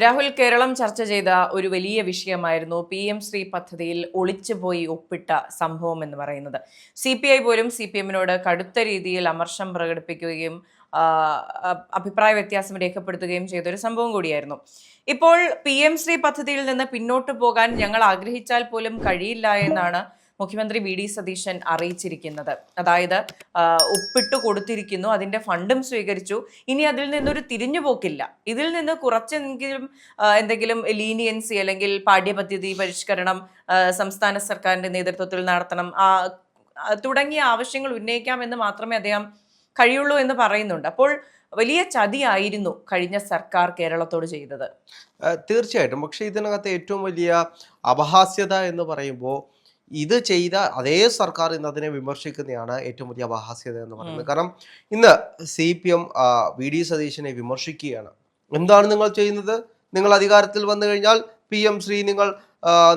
രാഹുൽ, കേരളം ചർച്ച ചെയ്ത ഒരു വലിയ വിഷയമായിരുന്നു PM ശ്രീ പദ്ധതിയിൽ ഒളിച്ചുപോയി ഒപ്പിട്ട സംഭവം എന്ന് പറയുന്നത്. CPI പോലും CPM-നോട് കടുത്ത രീതിയിൽ അമർഷം പ്രകടിപ്പിക്കുകയും അഭിപ്രായ വ്യത്യാസം രേഖപ്പെടുത്തുകയും ചെയ്ത ഒരു സംഭവം കൂടിയായിരുന്നു. ഇപ്പോൾ PM ശ്രീ പദ്ധതിയിൽ നിന്ന് പിന്നോട്ട് പോകാൻ ഞങ്ങൾ ആഗ്രഹിച്ചാൽ പോലും കഴിയില്ല എന്നാണ് മുഖ്യമന്ത്രി VD സതീശൻ അറിയിച്ചിരിക്കുന്നത്. അതായത് ഒപ്പിട്ട് കൊടുത്തിരിക്കുന്നു, അതിന്റെ ഫണ്ടും സ്വീകരിച്ചു, ഇനി അതിൽ നിന്നൊരു തിരിഞ്ഞുപോക്കില്ല. ഇതിൽ നിന്ന് കുറച്ചെങ്കിലും എന്തെങ്കിലും ലീനിയൻസി അല്ലെങ്കിൽ പാഠ്യപദ്ധതി പരിഷ്കരണം സംസ്ഥാന സർക്കാരിന്റെ നേതൃത്വത്തിൽ നടത്തണം തുടങ്ങിയ ആവശ്യങ്ങൾ ഉന്നയിക്കാമെന്ന് മാത്രമേ അദ്ദേഹം കഴിയുള്ളൂ എന്ന് പറയുന്നുണ്ട്. അപ്പോൾ വലിയ ചതിയായിരുന്നു കഴിഞ്ഞ സർക്കാർ കേരളത്തോട് ചെയ്തത്. തീർച്ചയായിട്ടും. പക്ഷെ ഇതിനകത്ത് ഏറ്റവും വലിയ അപഹാസ്യത എന്ന് പറയുമ്പോൾ ഇത് ചെയ്ത അതേ സർക്കാർ ഇന്ന് അതിനെ വിമർശിക്കുന്നതാണ് ഏറ്റവും വലിയ അപഹാസ്യത എന്ന് പറയുന്നത്. കാരണം ഇന്ന് CPM VD സതീശനെ വിമർശിക്കുകയാണ്. എന്താണ് നിങ്ങൾ ചെയ്യുന്നത്? നിങ്ങൾ അധികാരത്തിൽ വന്നു കഴിഞ്ഞാൽ PM ശ്രീ നിങ്ങൾ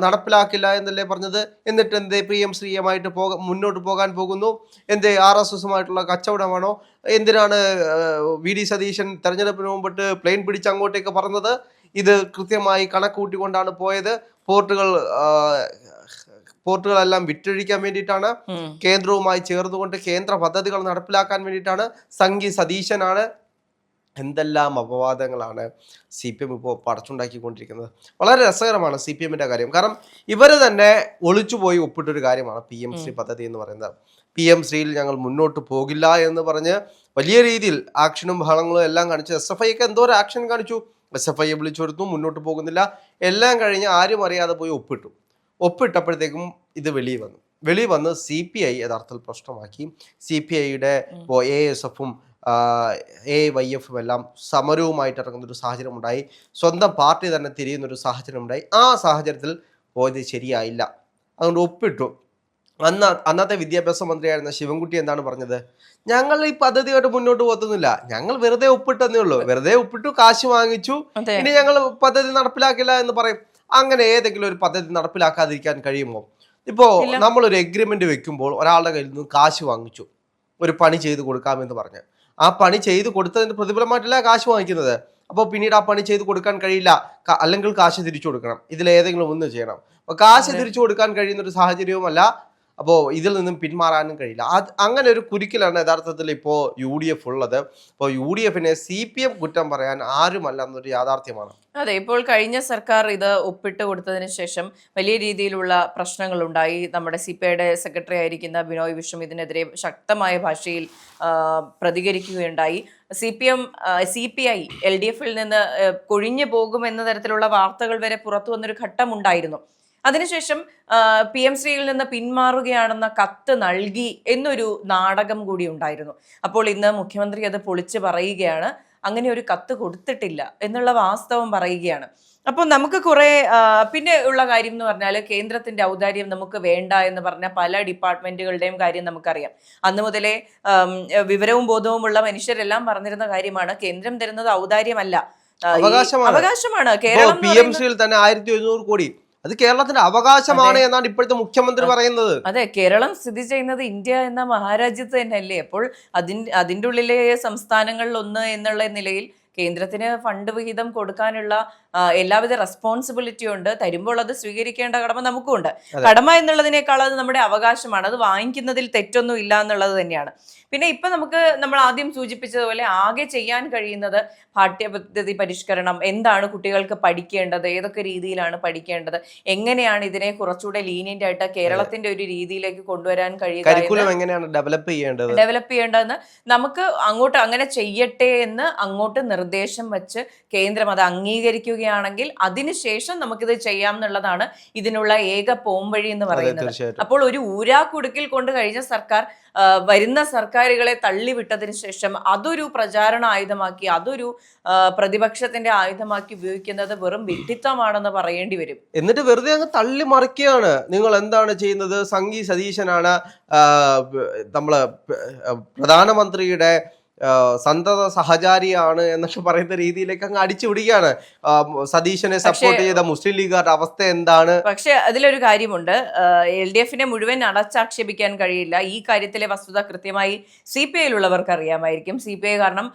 നടപ്പിലാക്കില്ല എന്നല്ലേ പറഞ്ഞത്? എന്നിട്ട് എന്തേ PM ശ്രീയുമായിട്ട് മുന്നോട്ട് പോകാൻ പോകുന്നു? എന്തേ RSSുമായിട്ടുള്ള കച്ചവടമാണോ? എന്തിനാണ് VD സതീശൻ തെരഞ്ഞെടുപ്പിന് മുമ്പിട്ട് പ്ലെയിൻ പിടിച്ച് അങ്ങോട്ടേക്ക് പറഞ്ഞത്? ഇത് കൃത്യമായി കണക്ക് കൂട്ടിക്കൊണ്ടാണ് പോയത്. പോർട്ടുകളെല്ലാം വിറ്റഴിക്കാൻ വേണ്ടിയിട്ടാണ്, കേന്ദ്രവുമായി ചേർന്നുകൊണ്ട് കേന്ദ്ര പദ്ധതികൾ നടപ്പിലാക്കാൻ വേണ്ടിയിട്ടാണ്, സംഘി സതീശനാണ്. എന്തെല്ലാം അപവാദങ്ങളാണ് CPM ഇപ്പോൾ പടച്ചുണ്ടാക്കിക്കൊണ്ടിരിക്കുന്നത്. വളരെ രസകരമാണ് CPM-ന്റെ കാര്യം. കാരണം ഇവർ തന്നെ ഒളിച്ചുപോയി ഒപ്പിട്ടൊരു കാര്യമാണ് PM ശ്രീ പദ്ധതി എന്ന് പറയുന്നത്. PM ശ്രീയിൽ ഞങ്ങൾ മുന്നോട്ട് പോകില്ല എന്ന് പറഞ്ഞ് വലിയ രീതിയിൽ ആക്ഷനും ബഹളങ്ങളും എല്ലാം കാണിച്ചു. SFIക്ക് എന്തോ ഒരു ആക്ഷൻ കാണിച്ചു. SFIയെ വിളിച്ചെടുത്തു, മുന്നോട്ട് പോകുന്നില്ല. എല്ലാം കഴിഞ്ഞ് ആരും അറിയാതെ പോയി ഒപ്പിട്ടപ്പോഴത്തേക്കും ഇത് വെളി വന്ന് CPI യഥാർത്ഥത്തിൽ പ്രശ്നമാക്കി. CPIയുടെ ഇപ്പോൾ ASFും AYFും എല്ലാം സമരവുമായിട്ട് ഇറങ്ങുന്നൊരു സാഹചര്യം ഉണ്ടായി. സ്വന്തം പാർട്ടി തന്നെ തിരിയുന്നൊരു സാഹചര്യം ഉണ്ടായി. ആ സാഹചര്യത്തിൽ പോയത് ശരിയായില്ല, അതുകൊണ്ട് ഒപ്പിട്ടു. അന്നത്തെ വിദ്യാഭ്യാസ മന്ത്രിയായിരുന്ന ശിവൻകുട്ടി എന്താണ് പറഞ്ഞത്? ഞങ്ങൾ ഈ പദ്ധതിയായിട്ട് മുന്നോട്ട് പോകത്തൊന്നുമില്ല, ഞങ്ങൾ വെറുതെ ഒപ്പിട്ടെന്നേ ഉള്ളൂ, വെറുതെ ഒപ്പിട്ടു, കാശ് വാങ്ങിച്ചു, ഇനി ഞങ്ങൾ പദ്ധതി നടപ്പിലാക്കില്ല എന്ന് പറയും. അങ്ങനെ ഏതെങ്കിലും ഒരു പദ്ധതി നടപ്പിലാക്കാതിരിക്കാൻ കഴിയുമോ? ഇപ്പോൾ നമ്മളൊരു എഗ്രിമെന്റ് വെക്കുമ്പോൾ ഒരാളുടെ കയ്യിൽ നിന്ന് കാശ് വാങ്ങിച്ചു, ഒരു പണി ചെയ്ത് കൊടുക്കാമെന്ന് പറഞ്ഞ്, ആ പണി ചെയ്ത് കൊടുത്തതിന്റെ പ്രതിഫലമായിട്ടല്ല കാശ് വാങ്ങിക്കുന്നത്. അപ്പോൾ പിന്നീട് ആ പണി ചെയ്ത് കൊടുക്കാൻ കഴിയില്ല, അല്ലെങ്കിൽ കാശ് തിരിച്ചു കൊടുക്കണം. ഇതിലേതെങ്കിലും ഒന്ന് ചെയ്യണം. അപ്പോൾ കാശ് തിരിച്ചു കൊടുക്കാൻ കഴിയുന്ന ഒരു സാഹചര്യവുമല്ല, അപ്പോൾ ഇതിൽ നിന്നും പിന്മാറാനും കഴിയില്ല. അങ്ങനെ ഒരു കുരുക്കിലാണ് യഥാർത്ഥത്തിൽ ഇപ്പോൾ UDF ഉള്ളത്. അപ്പോൾ UDFനെ CPM കുറ്റം പറയാൻ ആരുമല്ല എന്നൊരു യാഥാർത്ഥ്യമാണ്. അതെ, ഇപ്പോൾ കഴിഞ്ഞ സർക്കാർ ഇത് ഒപ്പിട്ട് കൊടുത്തതിന് ശേഷം വലിയ രീതിയിലുള്ള പ്രശ്നങ്ങളുണ്ടായി. നമ്മുടെ CPIയുടെ സെക്രട്ടറി ആയിരിക്കുന്ന ബിനോയ് വിശ്വം ഇതിനെതിരെ ശക്തമായ ഭാഷയിൽ പ്രതികരിക്കുകയുണ്ടായി. CPI LDFിൽ നിന്ന് കൊഴിഞ്ഞു പോകുമെന്ന തരത്തിലുള്ള വാർത്തകൾ വരെ പുറത്തു വന്നൊരു ഘട്ടമുണ്ടായിരുന്നു. അതിനുശേഷം PM ശ്രീയിൽ നിന്ന് പിന്മാറുകയാണെന്ന കത്ത് നൽകി എന്നൊരു നാടകം കൂടി ഉണ്ടായിരുന്നു. അപ്പോൾ ഇന്ന് മുഖ്യമന്ത്രി അത് പൊളിച്ച് പറയുകയാണ്, അങ്ങനെ ഒരു കത്ത് കൊടുത്തിട്ടില്ല എന്നുള്ള വാസ്തവം പറയുകയാണ്. അപ്പോൾ നമുക്ക് കുറെ പിന്നെ ഉള്ള കാര്യം എന്ന് പറഞ്ഞാൽ, കേന്ദ്രത്തിന്റെ ഔദാര്യം നമുക്ക് വേണ്ട എന്ന് പറഞ്ഞ പല ഡിപ്പാർട്ട്മെന്റുകളുടെയും കാര്യം നമുക്കറിയാം. അന്ന് മുതലേ വിവരവും ബോധവുമുള്ള മനുഷ്യരെല്ലാം പറഞ്ഞിരുന്ന കാര്യമാണ്, കേന്ദ്രം തരുന്നത് ഔദാര്യമല്ല, അവകാശമാണ്. കേരളം PM ശ്രീയിൽ തന്നെ 1100 കോടി അത് കേരളത്തിന്റെ അവകാശമാണ് എന്നാണ് ഇപ്പോഴത്തെ മുഖ്യമന്ത്രി പറയുന്നത്. അതെ, കേരളം സ്ഥിതി ചെയ്യുന്നത് ഇന്ത്യ എന്ന മഹാരാജ്യത്ത് തന്നെയല്ലേ. അപ്പോൾ അതിൻ്റെ ഉള്ളിലെ സംസ്ഥാനങ്ങളിൽ ഒന്ന് എന്നുള്ള നിലയിൽ കേന്ദ്രത്തിന് ഫണ്ട് വിഹിതം കൊടുക്കാനുള്ള എല്ലാവിധ റെസ്പോൺസിബിലിറ്റി ഉണ്ട്. തരുമ്പോൾ അത് സ്വീകരിക്കേണ്ട കടമ നമുക്കുണ്ട്. കടമ എന്നുള്ളതിനേക്കാൾ അത് നമ്മുടെ അവകാശമാണ്. അത് വാങ്ങിക്കുന്നതിൽ തെറ്റൊന്നും ഇല്ല എന്നുള്ളത് തന്നെയാണ്. പിന്നെ ഇപ്പൊ നമ്മൾ ആദ്യം സൂചിപ്പിച്ചതുപോലെ ആകെ ചെയ്യാൻ കഴിയുന്നത് പാഠ്യപദ്ധതി പരിഷ്കരണം, എന്താണ് കുട്ടികൾക്ക് പഠിക്കേണ്ടത്, ഏതൊക്കെ രീതിയിലാണ് പഠിക്കേണ്ടത്, എങ്ങനെയാണ് ഇതിനെ കുറച്ചുകൂടെ ലീനിയന്റ് ആയിട്ട് കേരളത്തിന്റെ ഒരു രീതിയിലേക്ക് കൊണ്ടുവരാൻ കഴിയുക, ഡെവലപ്പ് ചെയ്യേണ്ടതെന്ന് നമുക്ക് അങ്ങോട്ട് അങ്ങനെ ചെയ്യട്ടെ എന്ന് അങ്ങോട്ട് നിർദ്ദേശം വെച്ച് കേന്ദ്രം അത് അംഗീകരിക്കുകയാണെങ്കിൽ അതിനുശേഷം നമുക്കിത് ചെയ്യാം എന്നുള്ളതാണ് ഇതിനുള്ള ഏക പോംവഴി എന്ന് പറയുന്നത്. അപ്പോൾ ഒരു ഊരാക്കുടുക്കിൽ കൊണ്ട് കഴിഞ്ഞ സർക്കാർ വരുന്ന സർക്കാരുകളെ തള്ളിവിട്ടതിന് ശേഷം അതൊരു പ്രചാരണ ആയുധമാക്കി, അതൊരു പ്രതിപക്ഷത്തിന്റെ ആയുധമാക്കി ഉപയോഗിക്കുന്നത് വെറും വിഡ്ഢിത്തമാണെന്ന് പറയേണ്ടി വരും. എന്നിട്ട് വെറുതെ അങ്ങ് തള്ളി മറിക്കുകയാണ്. നിങ്ങൾ എന്താണ് ചെയ്യുന്നത്? സംഘി സതീശനാണ് നമ്മള് പ്രധാനമന്ത്രിയുടെ സന്തത സഹചാരിയാണ് എന്നൊക്കെ പറയുന്ന രീതിയിലേക്ക് അങ്ങ് അടിച്ചു വിടുകയാണ്. സതീശനെ സപ്പോർട്ട് ചെയ്ത മുസ്ലിം ലീഗുകാരുടെ അവസ്ഥ എന്താണ്? പക്ഷെ അതിലൊരു കാര്യമുണ്ട്, LDF-നെ മുഴുവൻ അടച്ചാക്ഷേപിക്കാൻ കഴിയില്ല. ഈ കാര്യത്തിലെ വസ്തുത കൃത്യമായി CPI-യിലുള്ളവർക്ക് അറിയാമായിരിക്കും. CPI കാരണം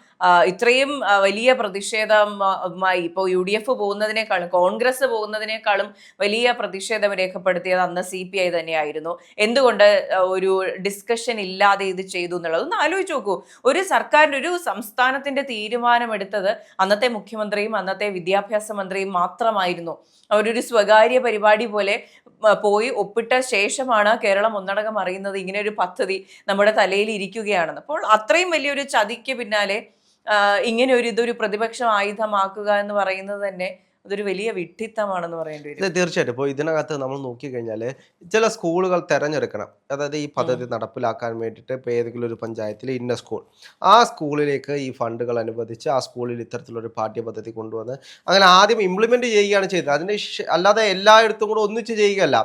ഇത്രയും വലിയ പ്രതിഷേധമായി ഇപ്പോൾ UDF പോകുന്നതിനേക്കാളും കോൺഗ്രസ് പോകുന്നതിനേക്കാളും വലിയ പ്രതിഷേധം രേഖപ്പെടുത്തിയത് അന്ന് CPI തന്നെയായിരുന്നു. എന്തുകൊണ്ട് ഒരു ഡിസ്കഷൻ ഇല്ലാതെ ഇത് ചെയ്തു എന്നുള്ളത് ഒന്ന് ആലോചിച്ച് നോക്കൂ. ഒരു സർക്കാരിന്റെ ഒരു സംസ്ഥാനത്തിന്റെ തീരുമാനമെടുത്തത് അന്നത്തെ മുഖ്യമന്ത്രിയും അന്നത്തെ വിദ്യാഭ്യാസ മന്ത്രിയും മാത്രമായിരുന്നു. അവരൊരു സ്വകാര്യ പരിപാടി പോലെ പോയി ഒപ്പിട്ട ശേഷമാണ് കേരളം ഒന്നടങ്കം അറിയുന്നത് ഇങ്ങനെ ഒരു പദ്ധതി നമ്മുടെ തലയിൽ ഇരിക്കുകയാണെന്ന്. അപ്പോൾ അത്രയും വലിയൊരു ചതിക്ക് പിന്നാലെ ഇങ്ങനെ ഇതൊരു പ്രതിപക്ഷം ആയുധമാക്കുക എന്ന് പറയുന്നത് തന്നെ അതൊരു വലിയ വിഡ്ഢിത്തമാണെന്ന് പറയേണ്ടി വരും. തീർച്ചയായിട്ടും. ഇപ്പോൾ ഇതിനകത്ത് നമ്മൾ നോക്കിക്കഴിഞ്ഞാൽ ചില സ്കൂളുകൾ തിരഞ്ഞെടുക്കണം. അതായത് ഈ പദ്ധതി നടപ്പിലാക്കാൻ വേണ്ടിയിട്ട് ഇപ്പോൾ ഏതെങ്കിലും ഒരു പഞ്ചായത്തിൽ ഇന്ന സ്കൂൾ, ആ സ്കൂളിലേക്ക് ഈ ഫണ്ടുകൾ അനുവദിച്ച് ആ സ്കൂളിൽ ഇത്തരത്തിലൊരു പാഠ്യപദ്ധതി കൊണ്ടുവന്ന് അങ്ങനെ ആദ്യം ഇംപ്ലിമെന്റ് ചെയ്യുകയാണ് ചെയ്തത്. അതിന് അല്ലാതെ എല്ലായിടത്തും കൂടെ ഒന്നിച്ച് ചെയ്യുകയല്ല.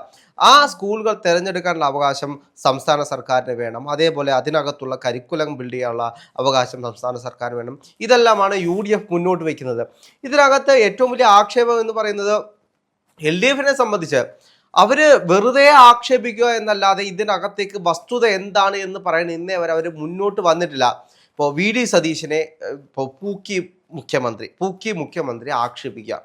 ആ സ്കൂളുകൾ തിരഞ്ഞെടുക്കാനുള്ള അവകാശം സംസ്ഥാന സർക്കാരിന് വേണം. അതേപോലെ അതിനകത്തുള്ള കരിക്കുലം ബിൽഡ് ചെയ്യാനുള്ള അവകാശം സംസ്ഥാന സർക്കാരിന് വേണം. ഇതെല്ലാമാണ് UDF മുന്നോട്ട് വയ്ക്കുന്നത്. ഇതിനകത്ത് ഏറ്റവും വലിയ ആക്ഷേപം എന്ന് പറയുന്നത് LDF-നെ സംബന്ധിച്ച് അവര് വെറുതെ ആക്ഷേപിക്കുക എന്നല്ലാതെ ഇതിനകത്തേക്ക് വസ്തുത എന്താണ് എന്ന് പറയുന്ന ഇന്നേ വരെ അവർ മുന്നോട്ട് വന്നിട്ടില്ല. ഇപ്പോൾ VD സതീശനെ ഇപ്പോൾ പൂക്കി മുഖ്യമന്ത്രി ആക്ഷേപിക്കുക,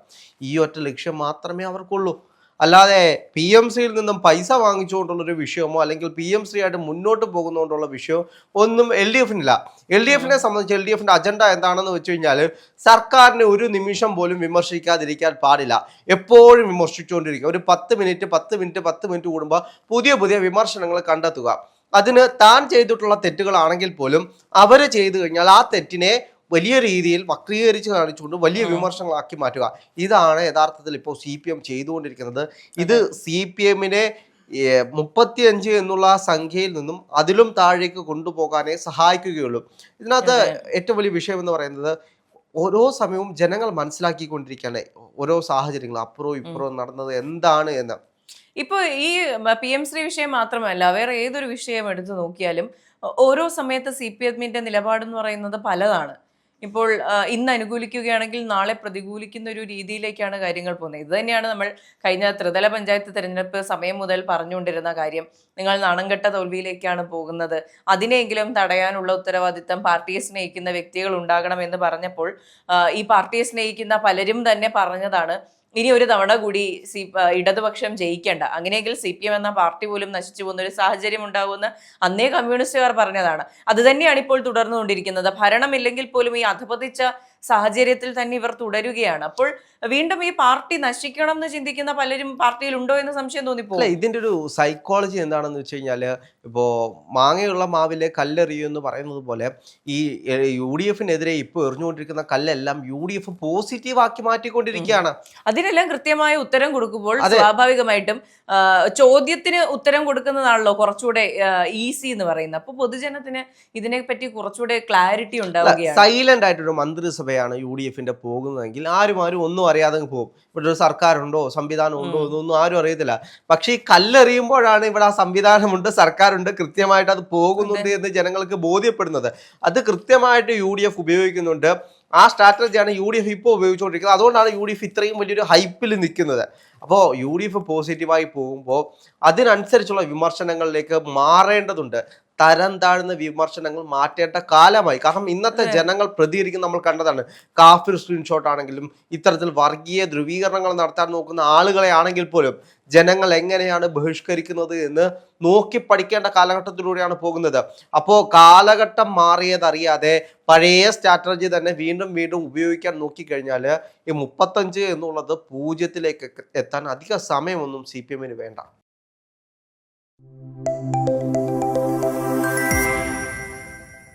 ഈ ഒറ്റ ലക്ഷ്യം മാത്രമേ അവർക്കുള്ളൂ. അല്ലാതെ PMC-യിൽ നിന്നും പൈസ വാങ്ങിച്ചുകൊണ്ടുള്ളൊരു വിഷയമോ അല്ലെങ്കിൽ PMC ആയിട്ട് മുന്നോട്ട് പോകുന്നതുകൊണ്ടുള്ള വിഷയമോ ഒന്നും LDF-നില്ല. LDF-നെ സംബന്ധിച്ച് LDF-ന്റെ അജണ്ട എന്താണെന്ന് വെച്ച് കഴിഞ്ഞാൽ സർക്കാരിനെ ഒരു നിമിഷം പോലും വിമർശിക്കാതിരിക്കാൻ പാടില്ല. എപ്പോഴും വിമർശിച്ചുകൊണ്ടിരിക്കുക. ഒരു 10 മിനിറ്റ് കൂടുമ്പോൾ പുതിയ വിമർശനങ്ങൾ കണ്ടെത്തുക. അതിന് താൻ ചെയ്തിട്ടുള്ള തെറ്റുകളാണെങ്കിൽ പോലും അവർ ചെയ്തു കഴിഞ്ഞാൽ ആ തെറ്റിനെ വലിയ രീതിയിൽ വക്രീകരിച്ച് കാണിച്ചുകൊണ്ട് വലിയ വിമർശനങ്ങളാക്കി മാറ്റുക. ഇതാണ് യഥാർത്ഥത്തിൽ ഇപ്പോൾ CPM ചെയ്തുകൊണ്ടിരിക്കുന്നത്. ഇത് CPM-നെ 35 എന്നുള്ള സംഖ്യയിൽ നിന്നും അതിലും താഴേക്ക് കൊണ്ടുപോകാനേ സഹായിക്കുകയുള്ളൂ. ഇതിനകത്ത് ഏറ്റവും വലിയ വിഷയം എന്ന് പറയുന്നത് ഓരോ സമയവും ജനങ്ങൾ മനസ്സിലാക്കിക്കൊണ്ടിരിക്കുകയാണ് ഓരോ സാഹചര്യങ്ങളും അപ്പുറവും ഇപ്പുറവും നടന്നത് എന്താണ് എന്ന്. ഇപ്പൊ ഈ PMC വിഷയം മാത്രമല്ല, വേറെ ഏതൊരു വിഷയം എടുത്തു നോക്കിയാലും ഓരോ സമയത്ത് CPM-ന്റെ നിലപാടെന്ന് പറയുന്നത് പലതാണ്. ഇപ്പോൾ ഇന്ന് അനുകൂലിക്കുകയാണെങ്കിൽ നാളെ പ്രതികൂലിക്കുന്ന ഒരു രീതിയിലേക്കാണ് കാര്യങ്ങൾ പോകുന്നത്. ഇത് തന്നെയാണ് നമ്മൾ കഴിഞ്ഞ ത്രിതല പഞ്ചായത്ത് തെരഞ്ഞെടുപ്പ് സമയം മുതൽ പറഞ്ഞുകൊണ്ടിരുന്ന കാര്യം. നിങ്ങൾ നാണംകെട്ട തോൽവിയിലേക്കാണ് പോകുന്നത്, അതിനെങ്കിലും തടയാനുള്ള ഉത്തരവാദിത്തം പാർട്ടിയെ സ്നേഹിക്കുന്ന വ്യക്തികൾ ഉണ്ടാകണമെന്ന് പറഞ്ഞപ്പോൾ ഈ പാർട്ടിയെ സ്നേഹിക്കുന്ന പലരും തന്നെ പറഞ്ഞതാണ് ഇനി ഒരു തവണ കൂടി ഇടതുപക്ഷം ജയിക്കേണ്ട, അങ്ങനെയെങ്കിൽ CPM എന്ന പാർട്ടി പോലും നശിച്ചു പോകുന്ന ഒരു സാഹചര്യം ഉണ്ടാകുമെന്ന് അന്നേ കമ്മ്യൂണിസ്റ്റുകാർ പറഞ്ഞതാണ്. അത് തന്നെയാണ് ഇപ്പോൾ തുടർന്നുകൊണ്ടിരിക്കുന്നത്. ഭരണമില്ലെങ്കിൽ പോലും ഈ അധപതിച്ച സാഹചര്യത്തിൽ തന്നെ ഇവർ തുടരുകയാണ്. അപ്പോൾ വീണ്ടും ഈ പാർട്ടി നശിക്കണം എന്ന് ചിന്തിക്കുന്ന പലരും പാർട്ടിയിൽ ഉണ്ടോ എന്ന് സംശയം തോന്നിപ്പോ. ഇതിന്റെ ഒരു സൈക്കോളജി എന്താണെന്ന് വെച്ച് കഴിഞ്ഞാൽ, ഇപ്പോ മാങ്ങയുള്ള മാവിലെ കല്ലെറിയൂ എന്ന് പറയുന്നത് പോലെ ഈ UDF-നെതിരെ ഇപ്പോൾ എറിഞ്ഞുകൊണ്ടിരിക്കുന്ന കല്ലെല്ലാം UDF പോസിറ്റീവ് ആക്കി മാറ്റിക്കൊണ്ടിരിക്കുകയാണ്. അതിനെല്ലാം കൃത്യമായ ഉത്തരം കൊടുക്കുമ്പോൾ സ്വാഭാവികമായിട്ടും ചോദ്യത്തിന് ഉത്തരം കൊടുക്കുന്നതാണല്ലോ കുറച്ചുകൂടെ ഈസി എന്ന് പറയുന്നത്. അപ്പൊ പൊതുജനത്തിന് ഇതിനെപ്പറ്റി കുറച്ചുകൂടെ ക്ലാരിറ്റി ഉണ്ടാവുകയാണ്. സൈലന്റ് ആയിട്ടൊരു മന്ത്രിസഭയാണ് UDF-ന്റെ പോകുന്നതെങ്കിൽ ആരും ഒന്നും അറിയാതെ പോകും. ഇവിടെ ഒരു സർക്കാരുണ്ടോ സംവിധാനം ഉണ്ടോ എന്നൊന്നും ആരും അറിയത്തില്ല. പക്ഷെ ഈ കല്ലെറിയുമ്പോഴാണ് ഇവിടെ ആ സംവിധാനമുണ്ട്, സർക്കാരുണ്ട്, കൃത്യമായിട്ട് അത് പോകുന്നുണ്ട് എന്ന് ജനങ്ങൾക്ക് ബോധ്യപ്പെടുന്നത്. അത് കൃത്യമായിട്ട് UDF ഉപയോഗിക്കുന്നുണ്ട്. ആ സ്ട്രാറ്റജിയാണ് UDF ഇപ്പോൾ ഉപയോഗിച്ചുകൊണ്ടിരിക്കുന്നത്. അതുകൊണ്ടാണ് UDF ഇത്രയും വലിയൊരു ഹൈപ്പിൽ നിൽക്കുന്നത്. അപ്പോൾ UDF പോസിറ്റീവായി പോകുമ്പോൾ അതിനനുസരിച്ചുള്ള വിമർശനങ്ങളിലേക്ക് മാറേണ്ടതുണ്ട്. തരം താഴ്ന്ന വിമർശനങ്ങൾ മാറ്റേണ്ട കാലമായി. കാരണം ഇന്നത്തെ ജനങ്ങൾ പ്രതികരിക്കുന്ന നമ്മൾ കണ്ടതാണ്. കാഫിർ സ്ക്രീൻഷോട്ട് ആണെങ്കിലും ഇത്തരത്തിൽ വർഗീയ ധ്രുവീകരണങ്ങൾ നടത്താൻ നോക്കുന്ന ആളുകളെ ആണെങ്കിൽ പോലും ജനങ്ങൾ എങ്ങനെയാണ് ബഹിഷ്കരിക്കുന്നത് എന്ന് നോക്കി പഠിക്കേണ്ട കാലഘട്ടത്തിലൂടെയാണ് പോകുന്നത്. അപ്പോൾ കാലഘട്ടം മാറിയതറിയാതെ പഴയ സ്ട്രാറ്റജി തന്നെ വീണ്ടും ഉപയോഗിക്കാൻ നോക്കിക്കഴിഞ്ഞാൽ ഈ 35 എന്നുള്ളത് 0-ലേക്ക് എത്താൻ അധിക സമയമൊന്നും CPM-ന് വേണ്ട.